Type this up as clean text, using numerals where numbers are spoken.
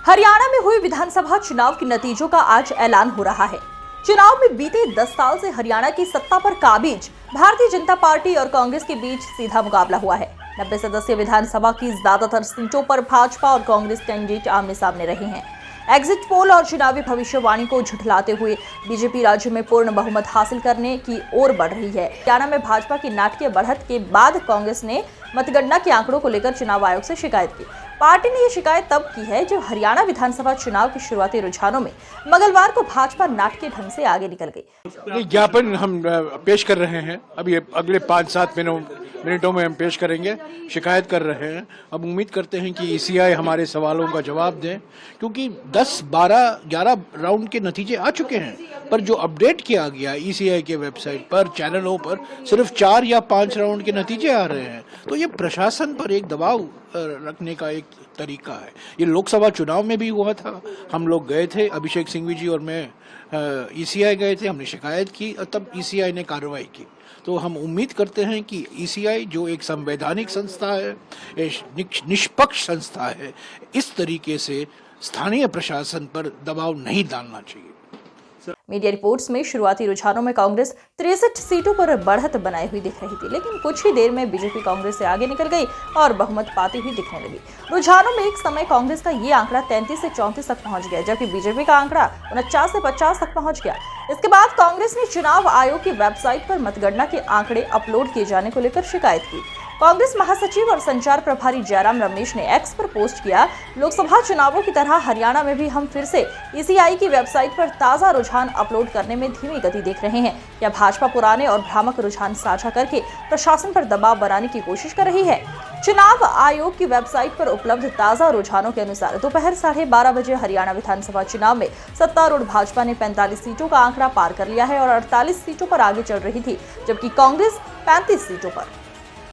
हरियाणा में हुए विधानसभा चुनाव के नतीजों का आज ऐलान हो रहा है। चुनाव में बीते 10 साल से हरियाणा की सत्ता पर काबिज भारतीय जनता पार्टी और कांग्रेस के बीच सीधा मुकाबला हुआ है। 90 सदस्यीय विधानसभा की ज्यादातर सीटों पर भाजपा और कांग्रेस कैंडिडेट आमने सामने रहे हैं। एग्जिट पोल और चुनावी भविष्यवाणी को झुठलाते हुए बीजेपी राज्य में पूर्ण बहुमत हासिल करने की ओर बढ़ रही है। हरियाणा में भाजपा की नाटकीय बढ़त के बाद कांग्रेस ने मतगणना के आंकड़ों को लेकर चुनाव आयोग से शिकायत की। पार्टी ने ये शिकायत तब की है जब हरियाणा विधानसभा चुनाव के शुरुआती रुझानों में मंगलवार को भाजपा नाटकीय ढंग से आगे निकल गई। ज्ञापन हम पेश कर रहे हैं, अभी अगले 5-7 मिनटों में हम पेश करेंगे। शिकायत कर रहे हैं। अब उम्मीद करते हैं कि ईसीआई हमारे सवालों का जवाब दें, क्योंकि 10, 12, 11 राउंड के नतीजे आ चुके हैं, पर जो अपडेट किया गया ईसीआई के वेबसाइट पर, चैनलों पर सिर्फ 4 या 5 राउंड के नतीजे आ रहे हैं। तो ये प्रशासन पर एक दबाव रखने का एक तरीका है। ये लोकसभा चुनाव में भी हुआ था। हम लोग गए थे, अभिषेक सिंघवी जी और मैं ईसीआई गए थे, हमने शिकायत की और तब ईसीआई ने कार्रवाई की। तो हम उम्मीद करते हैं कि ईसीआई जो एक संवैधानिक संस्था है, निष्पक्ष संस्था है, इस तरीके से स्थानीय प्रशासन पर दबाव नहीं डालना चाहिए। मीडिया रिपोर्ट्स में शुरुआती रुझानों में कांग्रेस 63 सीटों पर बढ़त बनाई हुई दिख रही थी, लेकिन कुछ ही देर में बीजेपी कांग्रेस से आगे निकल गई और बहुमत पाती हुई दिखने लगी। रुझानों में एक समय कांग्रेस का ये आंकड़ा 33 से 34 तक पहुंच गया, जबकि बीजेपी का आंकड़ा 49 से 50 तक पहुंच गया। इसके बाद कांग्रेस ने चुनाव आयोग की वेबसाइट पर मतगणना के आंकड़े अपलोड किए जाने को लेकर शिकायत की। कांग्रेस महासचिव और संचार प्रभारी जयराम रमेश ने एक्स पर पोस्ट किया, लोकसभा चुनावों की तरह हरियाणा में भी हम फिर से ईसीआई की वेबसाइट पर ताजा रुझान अपलोड करने में धीमी गति देख रहे हैं। क्या भाजपा पुराने और भ्रामक रुझान साझा करके प्रशासन पर दबाव बनाने की कोशिश कर रही है? चुनाव आयोग की वेबसाइट पर उपलब्ध ताजा रुझानों के अनुसार दोपहर 12:30 बजे हरियाणा विधानसभा चुनाव में सत्तारूढ़ भाजपा ने 45 सीटों का आंकड़ा पार कर लिया है और 48 सीटों पर आगे चल रही थी, जबकि कांग्रेस 35 सीटों पर।